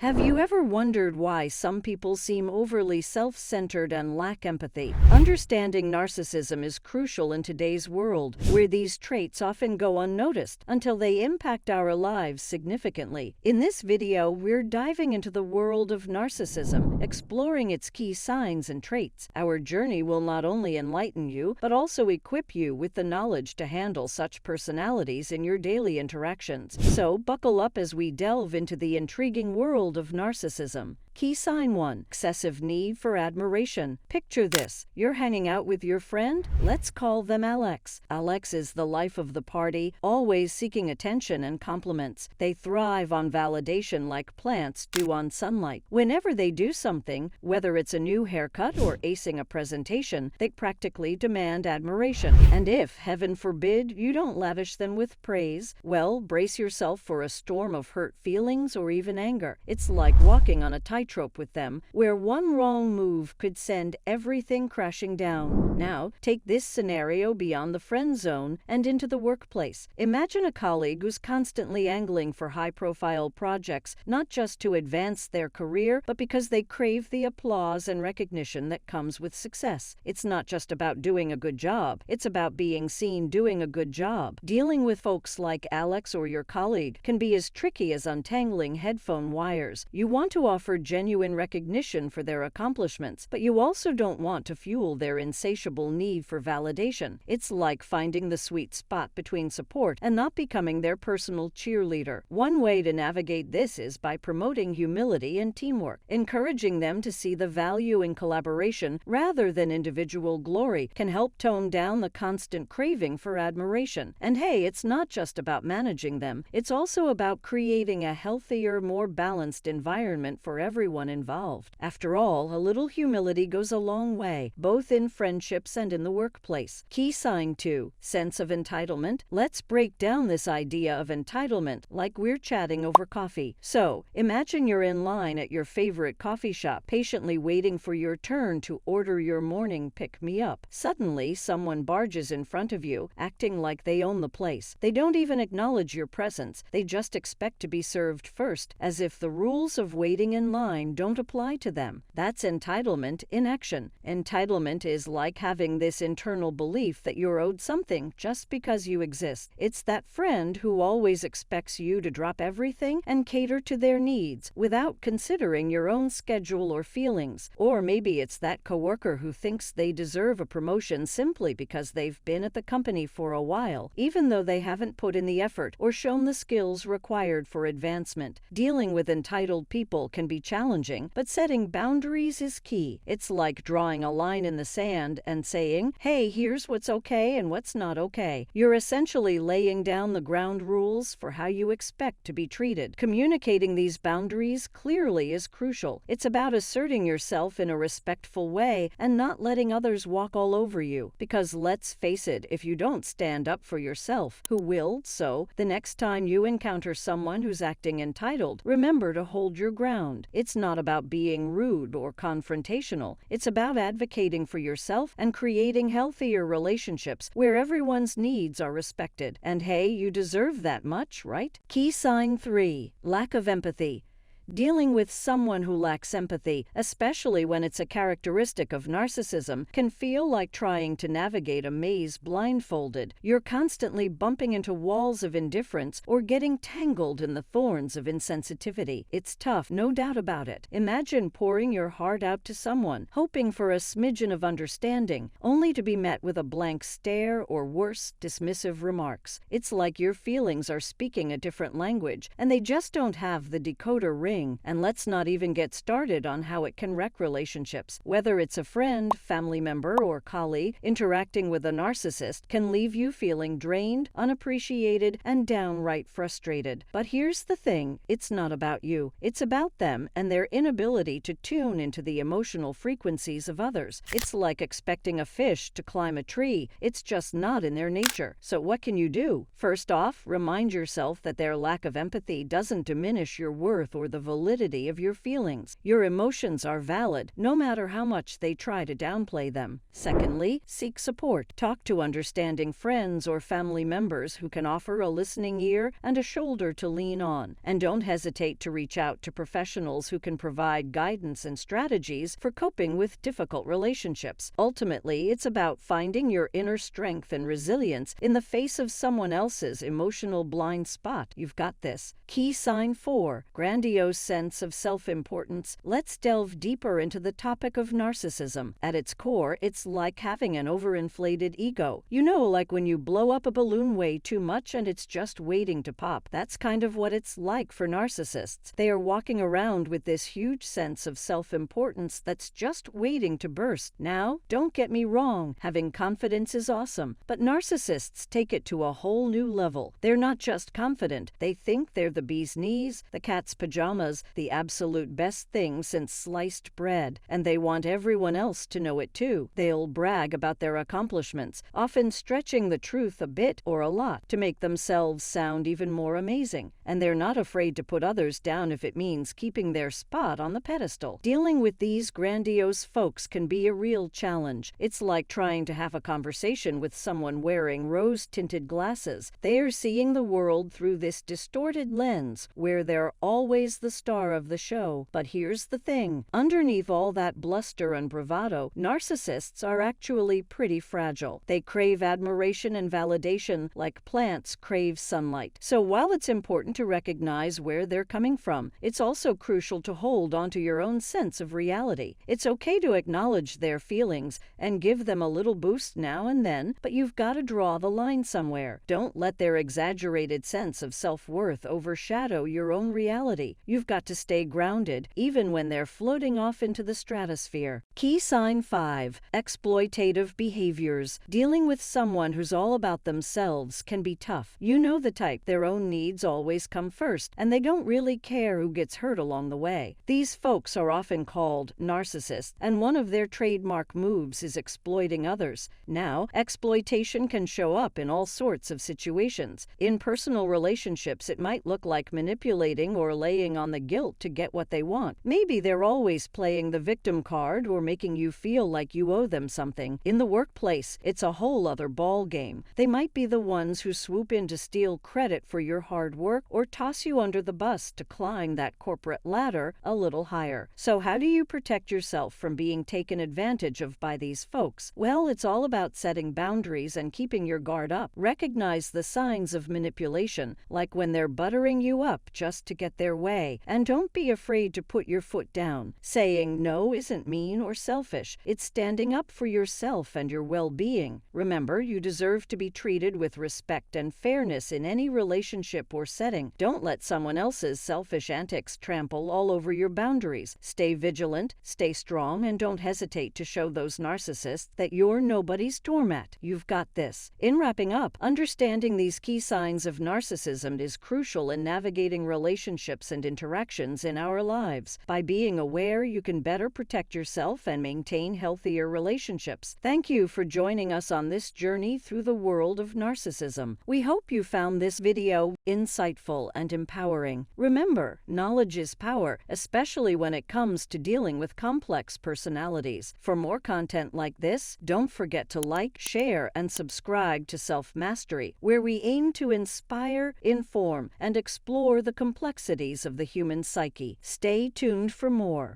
Have you ever wondered why some people seem overly self-centered and lack empathy? Understanding narcissism is crucial in today's world, where these traits often go unnoticed until they impact our lives significantly. In this video, we're diving into the world of narcissism, exploring its key signs and traits. Our journey will not only enlighten you, but also equip you with the knowledge to handle such personalities in your daily interactions. So, buckle up as we delve into the intriguing world of narcissism. Key sign 1. Excessive need for admiration. Picture this. You're hanging out with your friend? Let's call them Alex. Alex is the life of the party, always seeking attention and compliments. They thrive on validation like plants do on sunlight. Whenever they do something, whether it's a new haircut or acing a presentation, they practically demand admiration. And if, heaven forbid, you don't lavish them with praise, well, brace yourself for a storm of hurt feelings or even anger. It's like walking on a tightrope with them, where one wrong move could send everything crashing down. Now, take this scenario beyond the friend zone and into the workplace. Imagine a colleague who's constantly angling for high-profile projects, not just to advance their career, but because they crave the applause and recognition that comes with success. It's not just about doing a good job, it's about being seen doing a good job. Dealing with folks like Alex or your colleague can be as tricky as untangling headphone wires. You want to offer genuine recognition for their accomplishments, but you also don't want to fuel their insatiable need for validation. It's like finding the sweet spot between support and not becoming their personal cheerleader. One way to navigate this is by promoting humility and teamwork. Encouraging them to see the value in collaboration rather than individual glory can help tone down the constant craving for admiration. And hey, it's not just about managing them, it's also about creating a healthier, more balanced environment for everyone involved. After all, a little humility goes a long way, both in friendships and in the workplace. Key sign 2. Sense of entitlement. Let's break down this idea of entitlement like we're chatting over coffee. So, imagine you're in line at your favorite coffee shop, patiently waiting for your turn to order your morning pick-me-up. Suddenly, someone barges in front of you, acting like they own the place. They don't even acknowledge your presence. They just expect to be served first, as if the rules of waiting in line don't apply to them. That's entitlement in action. Entitlement is like having this internal belief that you're owed something just because you exist. It's that friend who always expects you to drop everything and cater to their needs without considering your own schedule or feelings. Or maybe it's that coworker who thinks they deserve a promotion simply because they've been at the company for a while, even though they haven't put in the effort or shown the skills required for advancement. Dealing with entitled people can be challenging, but setting boundaries is key. It's like drawing a line in the sand and saying, hey, here's what's okay and what's not okay. You're essentially laying down the ground rules for how you expect to be treated. Communicating these boundaries clearly is crucial. It's about asserting yourself in a respectful way and not letting others walk all over you. Because let's face it, if you don't stand up for yourself, who will? So, the next time you encounter someone who's acting entitled, remember to hold your ground. It's not about being rude or confrontational. It's about advocating for yourself and creating healthier relationships where everyone's needs are respected. And hey, you deserve that much, right? Key sign 3. Lack of empathy. Dealing with someone who lacks empathy, especially when it's a characteristic of narcissism, can feel like trying to navigate a maze blindfolded. You're constantly bumping into walls of indifference or getting tangled in the thorns of insensitivity. It's tough, no doubt about it. Imagine pouring your heart out to someone, hoping for a smidgen of understanding, only to be met with a blank stare or worse, dismissive remarks. It's like your feelings are speaking a different language, and they just don't have the decoder ring. And let's not even get started on how it can wreck relationships. Whether it's a friend, family member, or colleague, interacting with a narcissist can leave you feeling drained, unappreciated, and downright frustrated. But here's the thing, it's not about you. It's about them and their inability to tune into the emotional frequencies of others. It's like expecting a fish to climb a tree. It's just not in their nature. So what can you do? First off, remind yourself that their lack of empathy doesn't diminish your worth or the validity of your feelings. Your emotions are valid, no matter how much they try to downplay them. Secondly, seek support. Talk to understanding friends or family members who can offer a listening ear and a shoulder to lean on. And don't hesitate to reach out to professionals who can provide guidance and strategies for coping with difficult relationships. Ultimately, it's about finding your inner strength and resilience in the face of someone else's emotional blind spot. You've got this. Key sign 4, grandiose sense of self-importance. Let's delve deeper into the topic of narcissism. At its core, it's like having an overinflated ego. You know, like when you blow up a balloon way too much and it's just waiting to pop. That's kind of what it's like for narcissists. They are walking around with this huge sense of self-importance that's just waiting to burst. Now, don't get me wrong, having confidence is awesome, but narcissists take it to a whole new level. They're not just confident, they think they're the bee's knees, the cat's pajamas, the absolute best thing since sliced bread, and they want everyone else to know it too. They'll brag about their accomplishments, often stretching the truth a bit or a lot to make themselves sound even more amazing. And they're not afraid to put others down if it means keeping their spot on the pedestal. Dealing with these grandiose folks can be a real challenge. It's like trying to have a conversation with someone wearing rose-tinted glasses. They are seeing the world through this distorted lens where they're always the star of the show. But here's the thing. Underneath all that bluster and bravado, narcissists are actually pretty fragile. They crave admiration and validation like plants crave sunlight. So while it's important to recognize where they're coming from, it's also crucial to hold onto your own sense of reality. It's okay to acknowledge their feelings and give them a little boost now and then, but you've got to draw the line somewhere. Don't let their exaggerated sense of self-worth overshadow your own reality. You've got to stay grounded, even when they're floating off into the stratosphere. Key sign 5, exploitative behaviors. Dealing with someone who's all about themselves can be tough. You know the type. Their own needs always come first, and they don't really care who gets hurt along the way. These folks are often called narcissists, and one of their trademark moves is exploiting others. Now, exploitation can show up in all sorts of situations. In personal relationships, it might look like manipulating or laying on the guilt to get what they want. Maybe they're always playing the victim card or making you feel like you owe them something. In the workplace, it's a whole other ball game. They might be the ones who swoop in to steal credit for your hard work or toss you under the bus to climb that corporate ladder a little higher. So how do you protect yourself from being taken advantage of by these folks? Well, it's all about setting boundaries and keeping your guard up. Recognize the signs of manipulation, like when they're buttering you up just to get their way, and don't be afraid to put your foot down. Saying no isn't mean or selfish. It's standing up for yourself and your well-being. Remember, you deserve to be treated with respect and fairness in any relationship or setting. Don't let someone else's selfish antics trample all over your boundaries. Stay vigilant, stay strong, and don't hesitate to show those narcissists that you're nobody's doormat. You've got this. In wrapping up, understanding these key signs of narcissism is crucial in navigating relationships and interactions in our lives. By being aware, you can better protect yourself and maintain healthier relationships. Thank you for joining us on this journey through the world of narcissism. We hope you found this video insightful and empowering. Remember, knowledge is power, especially when it comes to dealing with complex personalities. For more content like this, don't forget to like, share, and subscribe to Self-Mastery, where we aim to inspire, inform, and explore the complexities of the human psyche. Stay tuned for more.